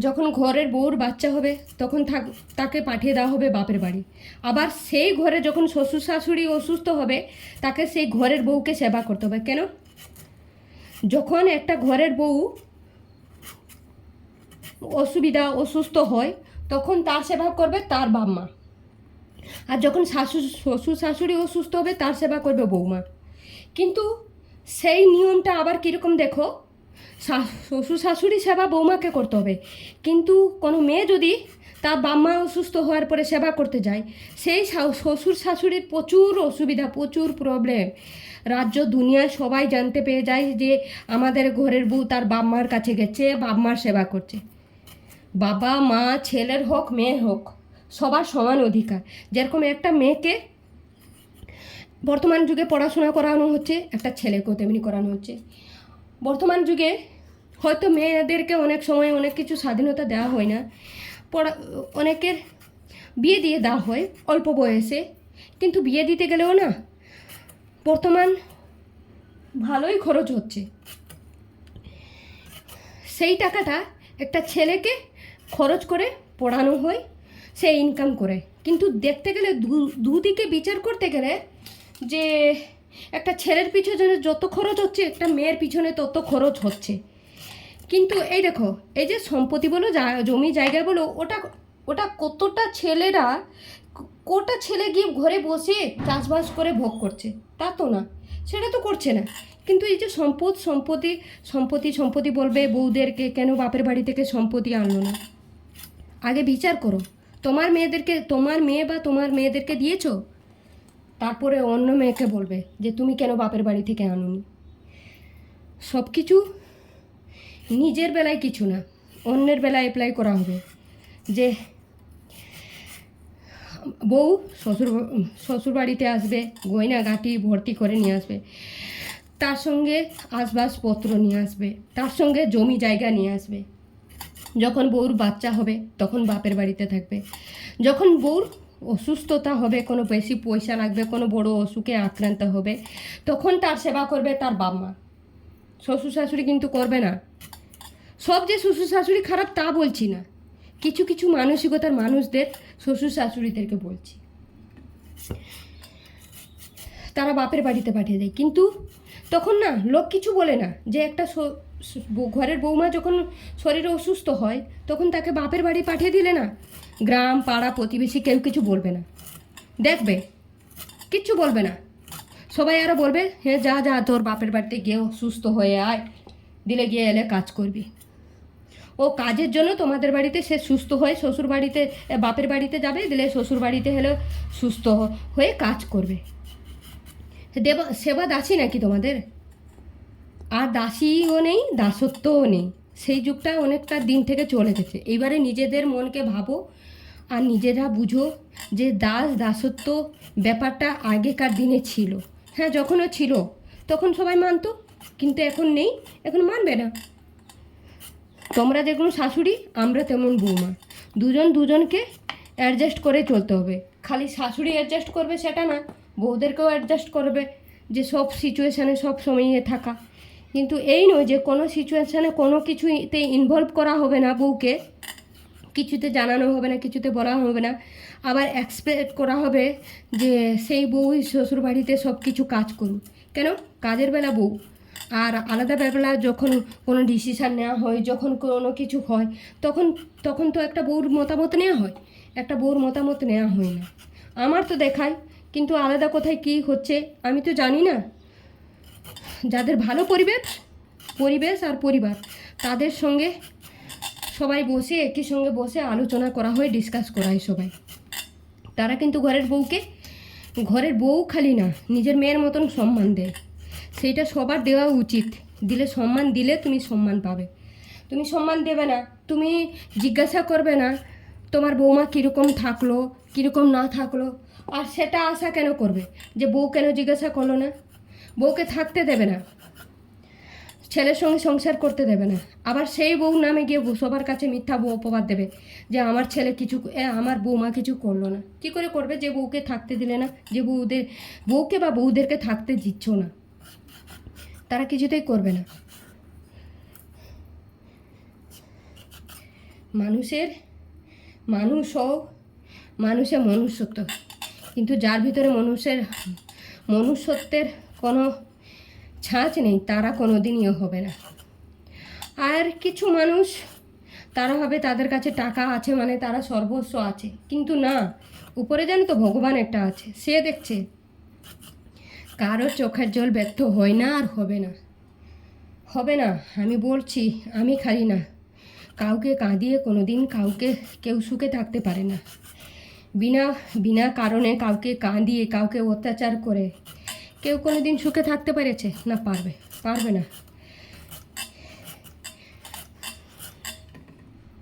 যখন ঘরের বউর বাচ্চা হবে তখন তাকে পাঠিয়ে দেওয়া হবে বাপের বাড়ি। আবার সেই ঘরে যখন শ্বশুর শাশুড়ি অসুস্থ হবে তাকে সেই ঘরের বউকে সেবা করতে হবে। কেন? যখন একটা ঘরের বউ অসুস্থ হয় তখন তার সেবা করবে তার বাপ মা, আর যখন শ্বশুর শাশুড়ি অসুস্থ হবে তার সেবা করবে বৌমা। কিন্তু সেই নিয়মটা আবার কীরকম দেখো, শ্বশুর শাশুড়ি সেবা বৌমাকে করতে হবে, কিন্তু কোনো মেয়ে যদি তার বাপ মা অসুস্থ হওয়ার পরে সেবা করতে যায়, সেই শ্বশুর শাশুড়ির প্রচুর অসুবিধা, প্রচুর প্রবলেম। রাজ্য দুনিয়ায় সবাই জানতে পেয়ে যায় যে আমাদের ঘরের বউ তার বাপ মার কাছে গেছে, বাপ মার সেবা করছে। বাবা মা ছেলের হোক মেয়ের হোক সবার সমান অধিকার। যেরকম একটা মেয়েকে বর্তমান যুগে পড়াশোনা করানো হচ্ছে, একটা ছেলেকেও তেমনি করানো হচ্ছে। বর্তমান যুগে হয়তো মেয়েদেরকে অনেক সময় অনেক কিছু স্বাধীনতা দেওয়া হয় না, অনেকের বিয়ে দিয়ে দেওয়া হয় অল্প বয়সে, কিন্তু বিয়ে দিতে গেলেও না বর্তমান ভালোই খরচ হচ্ছে। সেই টাকাটা একটা ছেলেকে খরচ করে পড়ানো হয়, সে ইনকাম করে। কিন্তু দেখতে গেলে দুদিকে বিচার করতে গেলে যে একটা ছেলের পিছনে যত খরচ হচ্ছে একটা মেয়ের পিছনে তত খরচ হচ্ছে। কিন্তু এই দেখো, এই যে সম্পত্তি বলো, জমি জায়গা বলো, ওটা ওটা কতটা ছেলেরা, কোটা ছেলে গিয়ে ঘরে বসে চাষবাস করে ভোগ করছে? তা তো না, সেটা তো করছে না। কিন্তু এই যে সম্পত্তি বলবে বউদেরকে, কেন বাপের বাড়ি থেকে সম্পত্তি আনলো না? আগে বিচার করো, তোমার মেয়ে বা তোমার মেয়েদেরকে দিয়েছো, তারপরে অন্য মেয়েকে বলবে যে তুমি কেন বাপের বাড়ি থেকে আনোনি। সব কিছু নিজের বেলায় কিছু না, অন্যের বেলায় অ্যাপ্লাই করা হবে। যে বউ শ্বশুর বাড়িতে আসবে, গয়না গাটি ভর্তি করে নিয়ে আসবে, তার সঙ্গে আসবাবপত্র নিয়ে আসবে, তার সঙ্গে জমি জায়গা নিয়ে আসবে। যখন বউর বাচ্চা হবে তখন বাপের বাড়িতে থাকবে। যখন বউর অসুস্থতা হবে, কোনো বেশি পয়সা লাগবে, কোনো বড় অসুখে আক্রান্ত হবে, তখন তার সেবা করবে তার বাপ মা। শ্বশুর শাশুড়ি কিন্তু করবে না। সব যে শ্বশুর শাশুড়ি খারাপ তা বলছি না, কিছু কিছু মানসিকতার মানুষদের শ্বশুর শাশুড়িদেরকে বলছি, তারা বাপের বাড়িতে পাঠিয়ে দেয়। কিন্তু তখন না লোক কিছু বলে না, যে একটা ঘরের বৌমা যখন শরীরে অসুস্থ হয় তখন তাকে বাপের বাড়ি পাঠিয়ে দিলে না, গ্রাম পাড়া প্রতিবেশী কেউ কিছু বলবে না, দেখবে কিচ্ছু বলবে না। সবাই আরও বলবে হ্যাঁ যা যা তোর বাপের বাড়িতে গিয়ে সুস্থ হয়ে আয়, দিলে গিয়ে এলে কাজ করবি। ও কাজের জন্য তোমাদের বাড়িতে সে সুস্থ হয়ে শ্বশুর বাড়িতে বাপের বাড়িতে যাবে, দিলে শ্বশুর বাড়িতে হলে সুস্থ হয়ে কাজ করবে। সেবা দাসী নাকি তোমাদের? আর দাসীও নেই, দাসত্বও নেই। সেই যুগটা অনেকটা দিন থেকে চলে গেছে। এইবারে নিজেদের মনকে ভাবো আর নিজেরা বুঝো যে দাসত্ব ব্যাপারটা আগেকার দিনে ছিল। হ্যাঁ, যখনও ছিল তখন সবাই মানতো, কিন্তু এখন নেই, এখন মানবে না। তোমরা যেমন শাশুড়ি, আমরা তেমন বৌমা, দুজনকে অ্যাডজাস্ট করে চলতে হবে। খালি শাশুড়ি অ্যাডজাস্ট করবে সেটা না, বউদেরকেও অ্যাডজাস্ট করবে, যে সব সিচুয়েশানে সব সময়ে থাকা। কিন্তু এই নয় যে কোনো সিচুয়েশানে কোনো কিছুতে ইনভলভ করা হবে না বউকে, কিছুতে জানানো হবে না, কিছুতে বলা হবে না, আবার এক্সপেক্ট করা হবে যে সেই বউই শ্বশুরবাড়িতে সব কিছু কাজ করুক। কেন? কাজের বেলা বউ, আর আলাদা বেলা যখন কোনো ডিসিশান নেওয়া হয়, যখন কোনো কিছু হয়, তখন তো একটা বউর মতামত নেওয়া হয়, একটা বউর মতামত নেওয়া হয় না। আমার তো দেখায়, কিন্তু আলাদা কোথায় কী হচ্ছে আমি তো জানি না। যাদের ভালো পরিবেশ আর পরিবার, তাদের সঙ্গে সবাই বসে একই সঙ্গে বসে আলোচনা করা হয়, ডিসকাস করা হয় সবাই। তারা কিন্তু ঘরের বউ খালি না, নিজের মেয়ের মতন সম্মান দেয়। সেইটা সবার দেওয়া উচিত। সম্মান দিলে তুমি সম্মান পাবে। তুমি সম্মান দেবে না, তুমি জিজ্ঞাসা করবে না তোমার বৌমা কীরকম থাকলো, কীরকম না থাকলো, আর সেটা আশা কেন করবে যে বউ কেন জিজ্ঞাসা করলো না? বউকে থাকতে দেবে না, ছেলের সঙ্গে সংসার করতে দেবে না, আবার সেই বউ নামে গিয়ে সবার কাছে মিথ্যা অপবাদ দেবে যে আমার ছেলে আমার বৌমা কিছু করলো না। কী করে করবে? যে বউকে থাকতে দিলে না, যে বউকে বা বউদেরকে থাকতে দিচ্ছ না, তারা কিছুতেই করবে না। মানুষের মনুষ্যত্ব, কিন্তু যার ভিতরে মনুষ্যত্বের কোনো ছাঁচ নেই তারা কোনো দিনই হবে না। আর কিছু মানুষ তারা হবে তাদের কাছে টাকা আছে মানে তারা সর্বস্ব আছে, কিন্তু না, উপরে জানো তো ভগবান একটা আছে, সে দেখছে। কারো চোখের জল ব্যর্থ হয় না আর হবে না। আমি বলছি, আমি খালি না, কাউকে কাঁদিয়ে কোনো দিন কেউ সুখে থাকতে পারে না। বিনা কারণে কাউকে কাঁদিয়ে কাউকে অত্যাচার করে কেউ কোনো দিন সুখে থাকতে পেরেছে না? পারবে না।